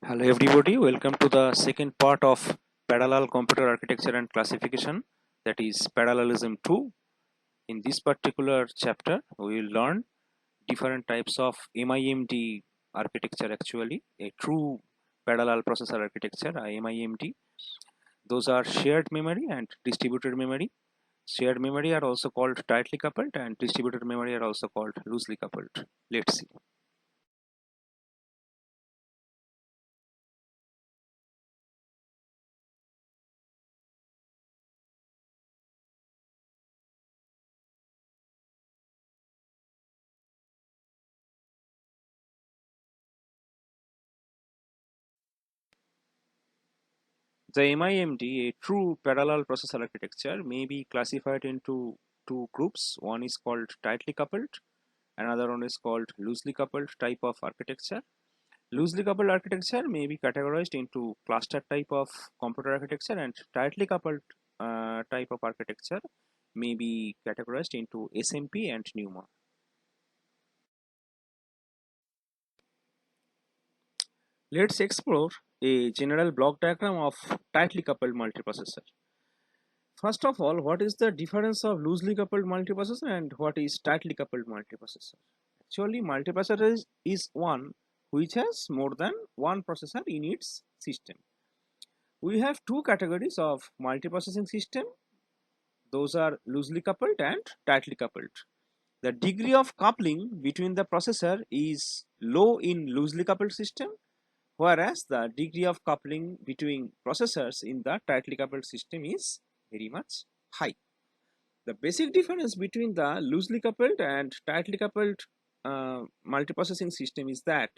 Hello everybody, welcome to the second part of parallel computer architecture and classification, that is parallelism 2. In this particular chapter we will learn different types of MIMD architecture, actually a true parallel processor architecture, MIMD. Those are shared memory and distributed memory. Shared memory are also called tightly coupled and distributed memory are also called loosely coupled. Let's see. The MIMD, a true parallel processor architecture, may be classified into two groups. One is called tightly coupled, another one is called loosely coupled type of architecture. Loosely coupled architecture may be categorized into cluster type of computer architecture, and tightly coupled type of architecture may be categorized into SMP and NUMA. Let's explore a general block diagram of tightly coupled multiprocessor. First of all, what is the difference of loosely coupled multiprocessor and what is tightly coupled multiprocessor? Actually, multiprocessor is one which has more than one processor in its system. We have two categories of multiprocessing system. Those are loosely coupled and tightly coupled. The degree of coupling between the processor is low in loosely coupled system, whereas the degree of coupling between processors in the tightly coupled system is very much high. The basic difference between the loosely coupled and tightly coupled multiprocessing system is that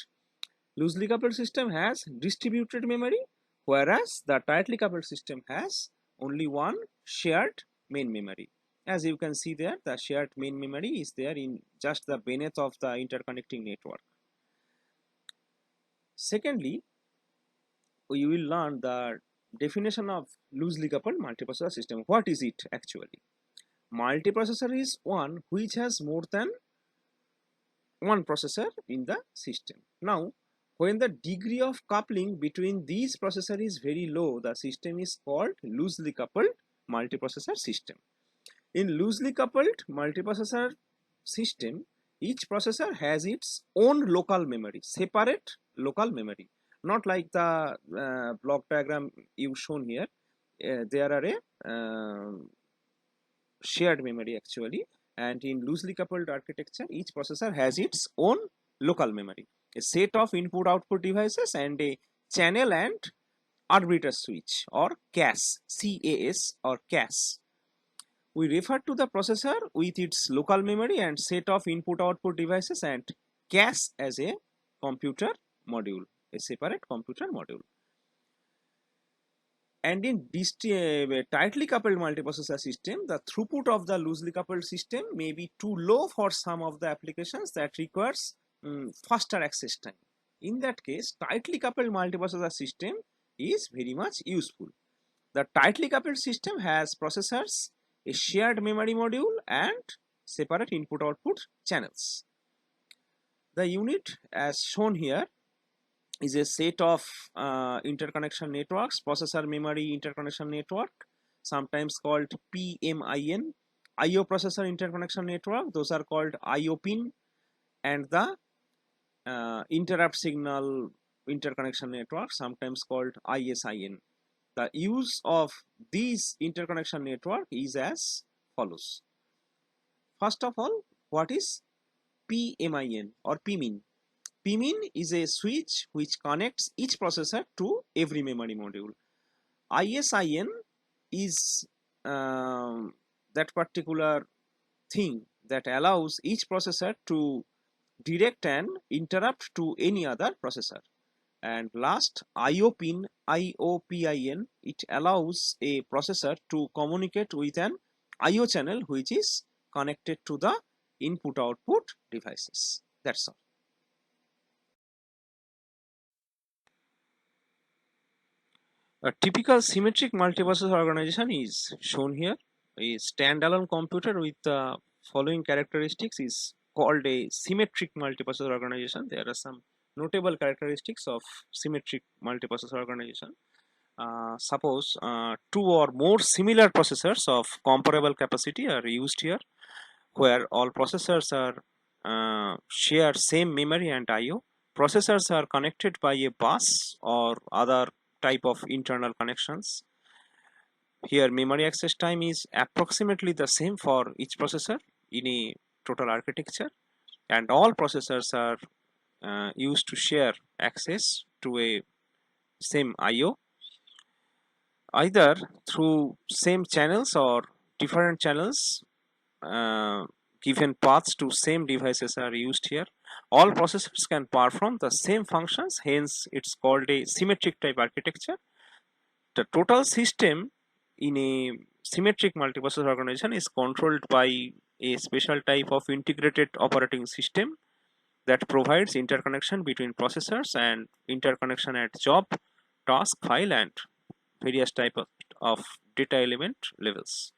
loosely coupled system has distributed memory, whereas the tightly coupled system has only one shared main memory. As you can see there, the shared main memory is there in just the beneath of the interconnecting network. Secondly, we will learn the definition of loosely coupled multiprocessor system. What is it actually? Multiprocessor is one which has more than one processor in the system. Now, when the degree of coupling between these processors is very low, the system is called loosely coupled multiprocessor system. In loosely coupled multiprocessor system, each processor has its own local memory, separate local memory. Not like the block diagram you shown here. There are a shared memory actually, and in loosely coupled architecture each processor has its own local memory, a set of input output devices and a channel and arbitrage switch or CAS or CAS. We refer to the processor with its local memory and set of input output devices and CAS as a computer module, a separate computer module. And in tightly coupled multiprocessor system, the throughput of the loosely coupled system may be too low for some of the applications that requires faster access time. In that case, tightly coupled multiprocessor system is very much useful. The tightly coupled system has processors, a shared memory module, and separate input output channels. The unit as shown here is a set of interconnection networks, processor memory interconnection network, sometimes called PMIN, IO processor interconnection network, those are called IO pin, and the interrupt signal interconnection network, sometimes called ISIN. The use of these interconnection network is as follows. First of all, what is PMIN or PMIN? PMIN is a switch which connects each processor to every memory module. ISIN is that particular thing that allows each processor to direct an interrupt to any other processor. And last, IOPIN, it allows a processor to communicate with an IO channel which is connected to the input output devices. That's all. A typical symmetric multiprocessor organization is shown here. A standalone computer with the following characteristics is called a symmetric multiprocessor organization. There are some notable characteristics of symmetric multiprocessor organization. Suppose two or more similar processors of comparable capacity are used here, where all processors are share same memory and I/O. Processors are connected by a bus or other type of internal connections. Here, memory access time is approximately the same for each processor in a total architecture, and all processors are used to share access to a same I/O, either through same channels or different channels. uh, Given paths to same devices are used here. All processors can perform the same functions, hence it's called a symmetric type architecture. The total system in a symmetric multiprocessor organization is controlled by a special type of integrated operating system that provides interconnection between processors and interconnection at job, task, file, and various type of data element levels.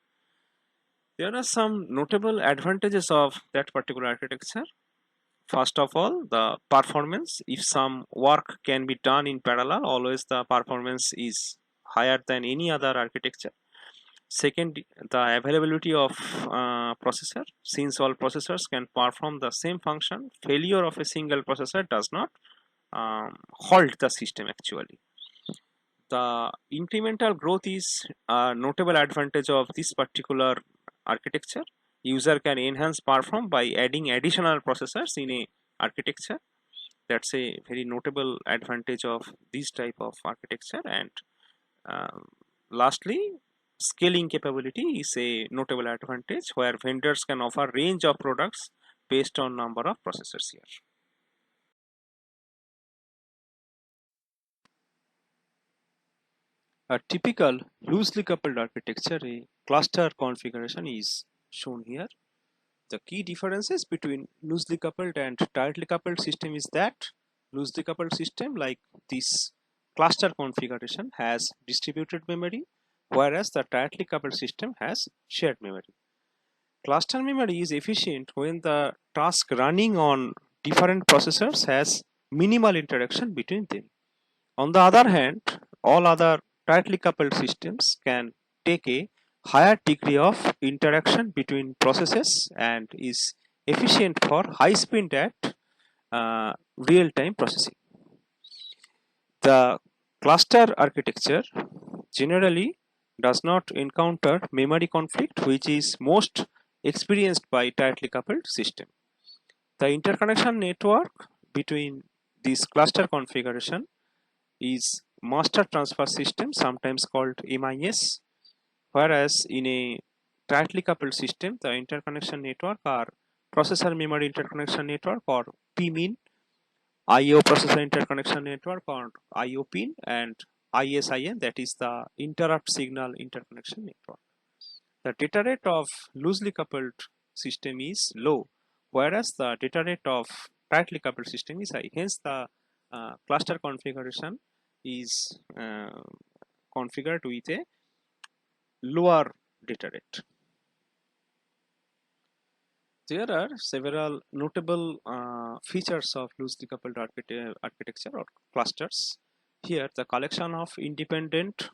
There are some notable advantages of that particular architecture. First of all, the performance. If some work can be done in parallel, always the performance is higher than any other architecture. Second, the availability of processor. Since all processors can perform the same function, failure of a single processor does not halt the system actually. The incremental growth is a notable advantage of this particular architecture. User can enhance performance by adding additional processors in a architecture. That's a very notable advantage of this type of architecture. And um, lastly, scaling capability is a notable advantage where vendors can offer range of products based on number of processors here. A typical loosely coupled architecture, a cluster configuration is shown here. The key differences between loosely coupled and tightly coupled system is that loosely coupled system like this cluster configuration has distributed memory, whereas the tightly coupled system has shared memory. Cluster memory is efficient when the task running on different processors has minimal interaction between them. On the other hand, all other tightly coupled systems can take a higher degree of interaction between processes and is efficient for high speed at real-time processing. The cluster architecture generally does not encounter memory conflict, which is most experienced by tightly coupled system. The interconnection network between this cluster configuration is master transfer system, sometimes called MIS, whereas in a tightly coupled system, the interconnection network are processor memory interconnection network or PMIN, IO processor interconnection network or IO pin, and ISIN, that is the interrupt signal interconnection network. The data rate of loosely coupled system is low, whereas the data rate of tightly coupled system is high. Hence, the cluster configuration is configured with a lower data rate. There are several notable features of loosely coupled architecture or clusters. Here, the collection of independent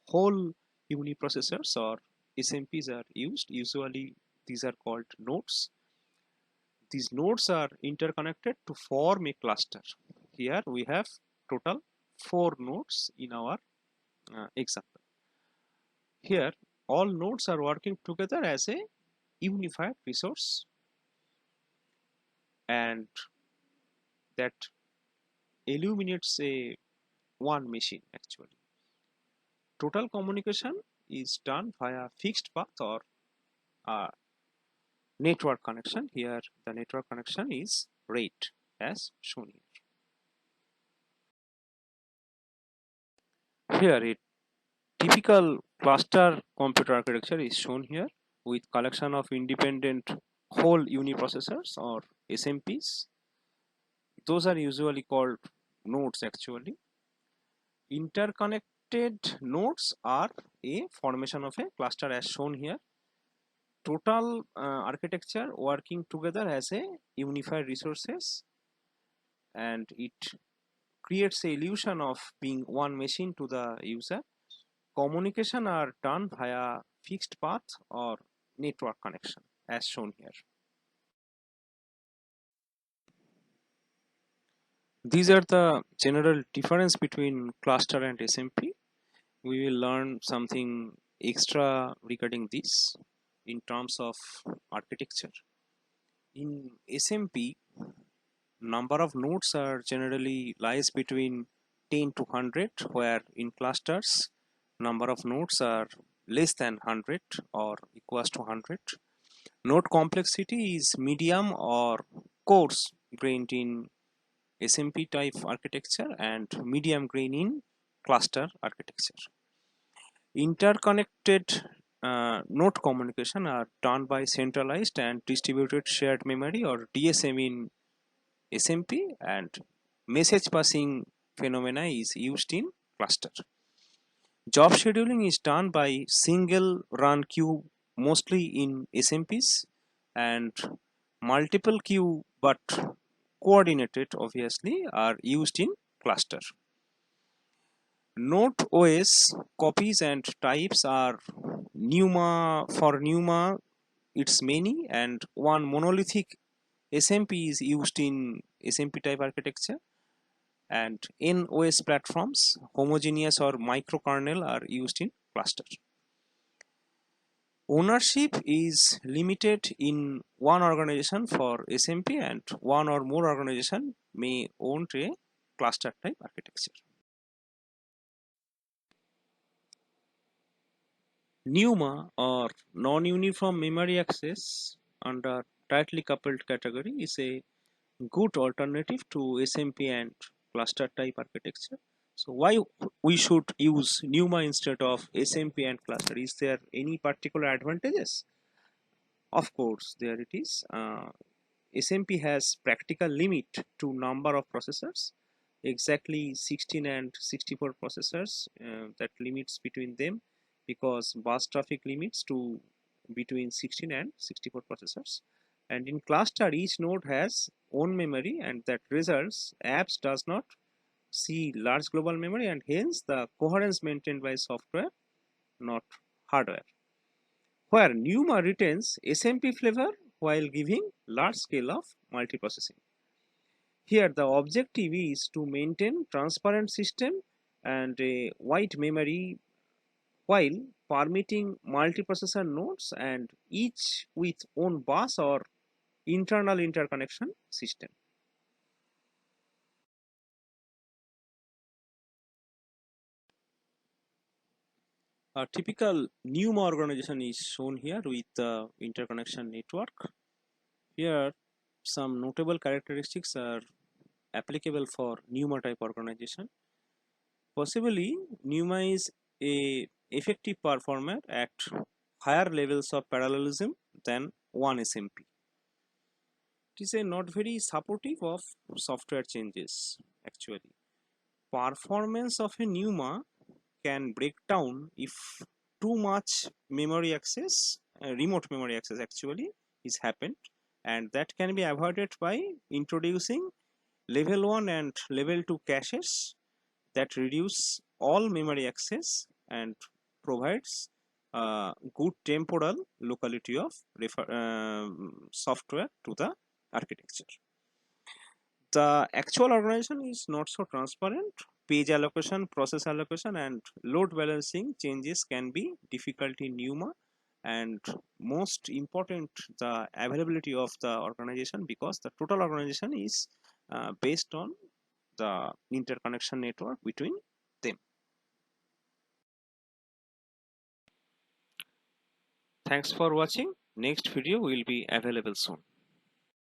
whole uniprocessors or SMPs are used. Usually, these are called nodes. These nodes are interconnected to form a cluster. Here, we have total 4 nodes in our example. Here, all nodes are working together as a unified resource, and that illuminates a one machine actually. Total communication is done via fixed path or network connection. Here the network connection is RAID as shown here. Here a typical cluster computer architecture is shown here with collection of independent whole uniprocessors or SMPs. Those are usually called nodes actually. Interconnected nodes are a formation of a cluster as shown here. Total architecture working together as a unified resources. and it creates a illusion of being one machine to the user. Communication are done via fixed path or network connection as shown here. These are the general difference between cluster and SMP. We will learn something extra regarding this in terms of architecture. In SMP, number of nodes are generally lies between 10 to 100, where in clusters number of nodes are less than 100 or equals to 100. Node complexity is medium or coarse grained in SMP type architecture and medium grain in cluster architecture. Interconnected node communication are done by centralized and distributed shared memory or DSM in SMP, and message passing phenomena is used in cluster. Job scheduling is done by single run queue mostly in SMPs, and multiple queue but coordinated obviously are used in cluster. Node OS copies and types are NUMA it's many, and one monolithic SMP is used in SMP type architecture, and NOS platforms homogeneous or microkernel are used in cluster. Ownership is limited in one organization for SMP, and one or more organization may own a cluster type architecture. NUMA or non-uniform memory access under tightly coupled category is a good alternative to SMP and cluster type architecture. So why we should use NUMA instead of SMP and cluster? Is there any particular advantages? Of course, there it is. SMP has practical limit to number of processors, exactly 16 and 64 processors, that limits between them, because bus traffic limits to between 16 and 64 processors. And in cluster, each node has own memory, and that results apps does not see large global memory, and hence the coherence maintained by software, not hardware. Where NUMA retains SMP flavor while giving large scale of multiprocessing. Here the objective is to maintain transparent system and a wide memory while permitting multiprocessor nodes and each with own bus or internal interconnection system. A typical NUMA organization is shown here with the interconnection network. Here some notable characteristics are applicable for NUMA type organization. Possibly, NUMA is a effective performer at higher levels of parallelism than one SMP. It is a not very supportive of software changes actually. Performance of a NUMA can break down if too much memory access, remote memory access actually is happened, and that can be avoided by introducing level 1 and level 2 caches that reduce all memory access and provides good temporal locality of software to the architecture. The actual organization is not so transparent. Page allocation, process allocation, and load balancing changes can be difficult in NUMA, and most important, the availability of the organization, because the total organization is based on the interconnection network between them. Thanks for watching. Next video will be available soon.